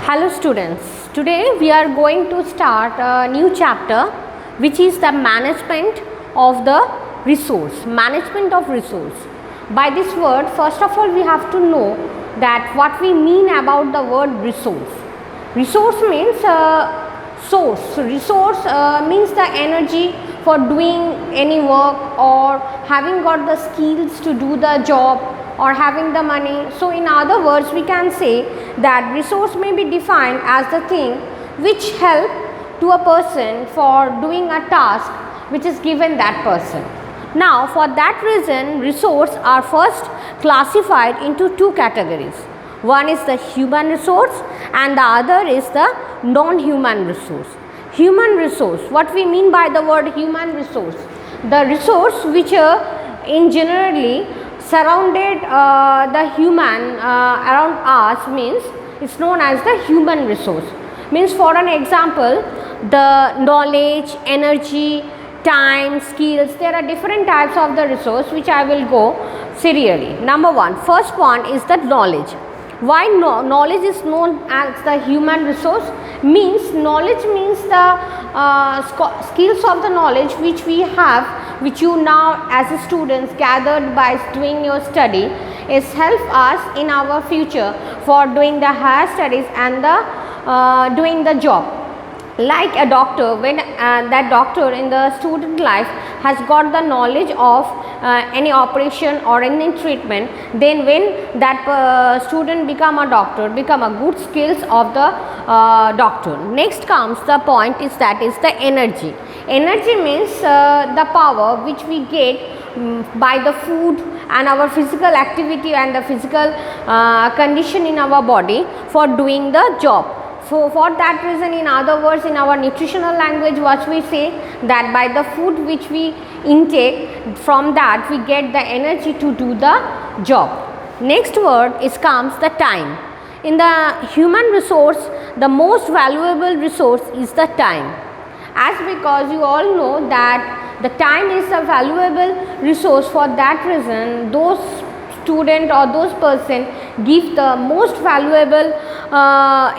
Hello students, today we are going to start a new chapter which is the management of the resource, management of resource. By this word, first of all we have to know that what we mean about the word resource. Resource means source, resource means the energy for doing any work or having got the skills to do the job or having the money. So in other words we can say that resource may be defined as the thing which help to a person for doing a task which is given that person. Now for that reason resource are first classified into two categories. One is the human resource and the other is the non-human resource. Human resource, what we mean by the word human resource? The resource which in generally surrounded the human around us means it's known as the human resource. Means for an example, the knowledge, energy, time, skills, there are different types of the resource which I will go serially. Number one, first one is the knowledge. Why knowledge is known as the human resource? Means knowledge means the skills of the knowledge which we have, which you now as a students gathered by doing your study, is help us in our future for doing the higher studies and the doing the job. Like a doctor, when that doctor in the student life has got the knowledge of any operation or any treatment, then when that student become a doctor, become a good skills of the doctor. Next comes the point is that is the energy. Energy means the power which we get by the food and our physical activity and the physical condition in our body for doing the job. So for that reason, in other words, in our nutritional language, what we say that by the food which we intake, from that we get the energy to do the job. Next word is comes the time. In the human resource, the most valuable resource is the time. As because you all know that the time is a valuable resource, for that reason those student or those person give the most valuable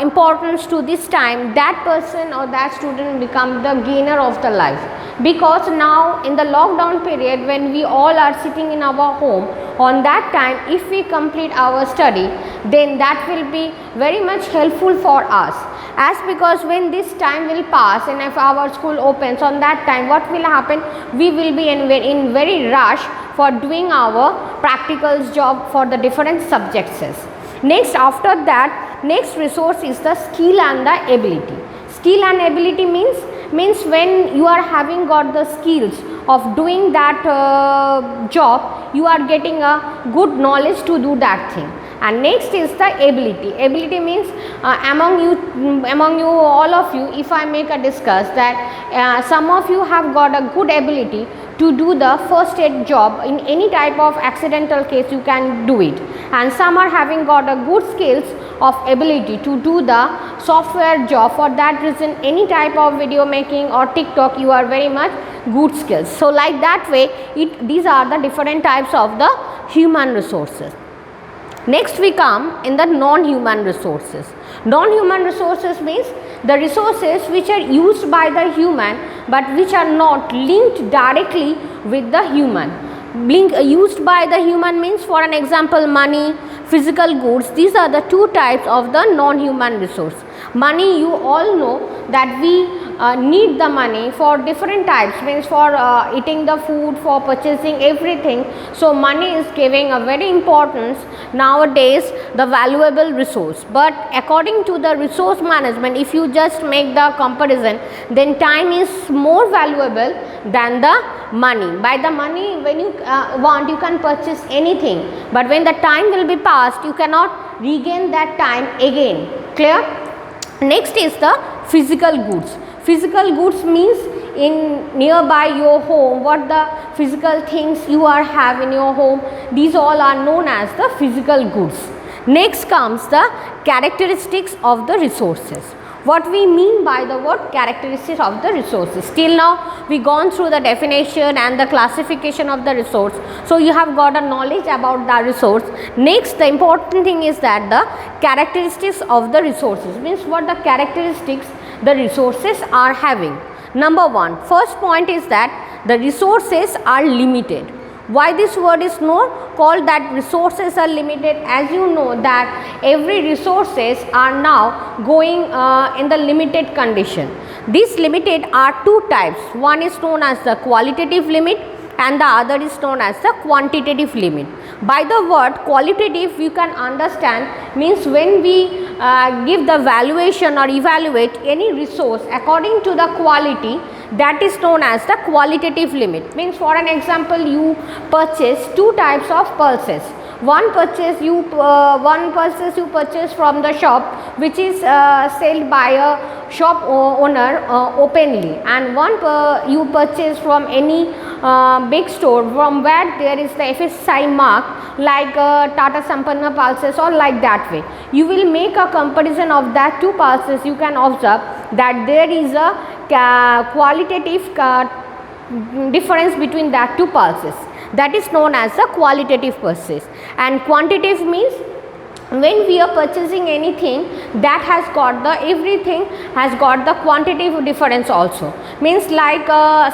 importance to this time, that person or that student become the gainer of the life. Because now in the lockdown period when we all are sitting in our home, on that time if we complete our study, then that will be very much helpful for us. As because when this time will pass and if our school opens, on that time what will happen, we will be in very rush for doing our practicals job for the different subjects. Next, after that, next resource is the skill and the ability. Skill and ability means when you are having got the skills of doing that job, you are getting a good knowledge to do that thing. And next is the ability. Ability means among you all of you, if I make a discuss that some of you have got a good ability to do the first aid job in any type of accidental case, you can do it, and some are having got a good skills of ability to do the software job. For that reason any type of video making or TikTok, you are very much good skills. So like that way these are the different types of the human resources. Next we come in the non-human resources. Non-human resources means the resources which are used by the human but which are not linked directly with the human. Used by the human means, for an example, money, physical goods. These are the two types of the non-human resource. Money, you all know that we need the money for different types, means for eating the food, for purchasing everything. So money is giving a very importance nowadays, the valuable resource. But according to the resource management, if you just make the comparison, then time is more valuable than the money. By the money, when you want, you can purchase anything, but when the time will be passed, you cannot regain that time again. Clear? Next is the physical goods. Physical goods means in nearby your home, what the physical things you are have in your home, these all are known as the physical goods. Next comes the characteristics of the resources. What we mean by the word characteristics of the resources. Till now we gone through the definition and the classification of the resource. So you have got a knowledge about the resource. Next, the important thing is that the characteristics of the resources, means what the characteristics the resources are having. Number one, first point is that the resources are limited. Why this word is called that resources are limited? As you know that every resources are now going in the limited condition. These limited are two types. One is known as the qualitative limit and the other is known as the quantitative limit. By the word qualitative, you can understand, means when we give the valuation or evaluate any resource according to the quality, that is known as the qualitative limit. Means for an example, you purchase two types of pulses. One purchase you purchase from the shop which is sold by a shop owner openly, and one you purchase from any big store from where there is the FSSAI mark, like Tata Sampanna pulses or like that way. You will make a comparison of that two pulses. You can observe that there is a qualitative difference between that two pulses. That is known as the qualitative purchase. And quantitative means when we are purchasing anything that has got the everything has got the quantitative difference also. Means like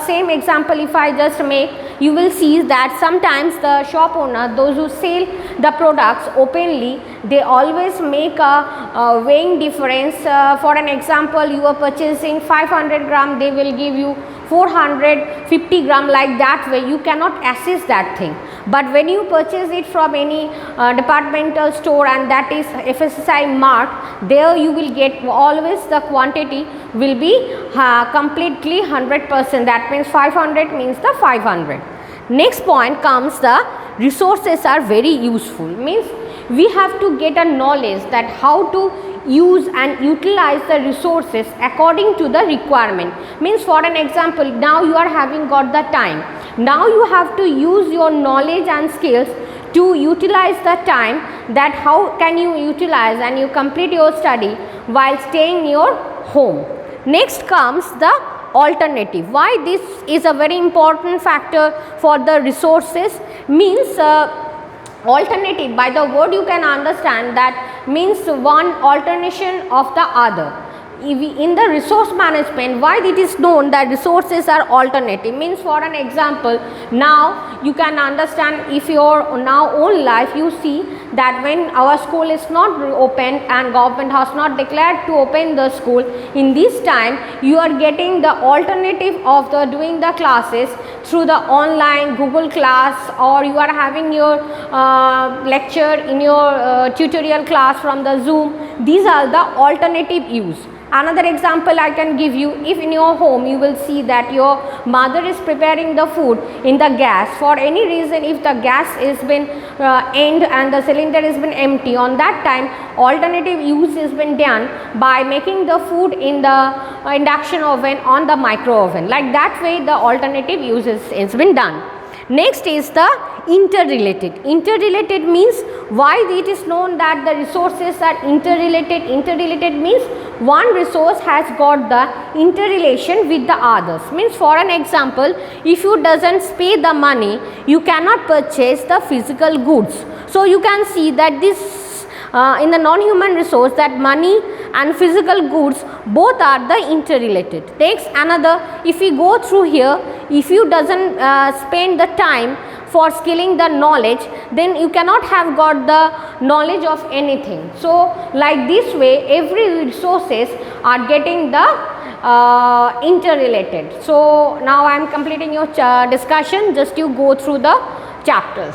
same example if I just make, you will see that sometimes the shop owner, those who sell the products openly, they always make a weighing difference. For an example, you are purchasing 500 gram, they will give you 450 gram, like that way. You cannot assess that thing. But when you purchase it from any departmental store and that is FSSAI mark, there you will get always the quantity will be completely 100%. That means 500 means the 500. Next point comes the resources are very useful. Means we have to get a knowledge that how to use and utilize the resources according to the requirement. Means for an example, now you are having got the time. Now you have to use your knowledge and skills to utilize the time, that how can you utilize and you complete your study while staying in your home. Next comes the alternative. Why this is a very important factor for the resources? Means alternative, by the word you can understand that means one alternation of the other. In the resource management, why it is known that resources are alternative? Means for an example, now you can understand, if your now own life you see that when our school is not opened and government has not declared to open the school, in this time you are getting the alternative of the doing the classes through the online Google class, or you are having your lecture in your tutorial class from the Zoom. These are the alternative use. Another example I can give you, if in your home you will see that your mother is preparing the food in the gas, for any reason if the gas has been end and the cylinder has been empty, on that time alternative use has been done by making the food in the induction oven on the micro oven. Like that way the alternative use has been done. Next is the interrelated. Interrelated means why it is known that the resources are interrelated. Interrelated means one resource has got the interrelation with the others. Means for an example, if you doesn't pay the money, you cannot purchase the physical goods. So you can see that this in the non-human resource, that money and physical goods both are the interrelated. Next another, if we go through here, if you doesn't spend the time for skilling the knowledge, then you cannot have got the knowledge of anything. So like this way every resources are getting the interrelated. So now I am completing your discussion, just you go through the chapters.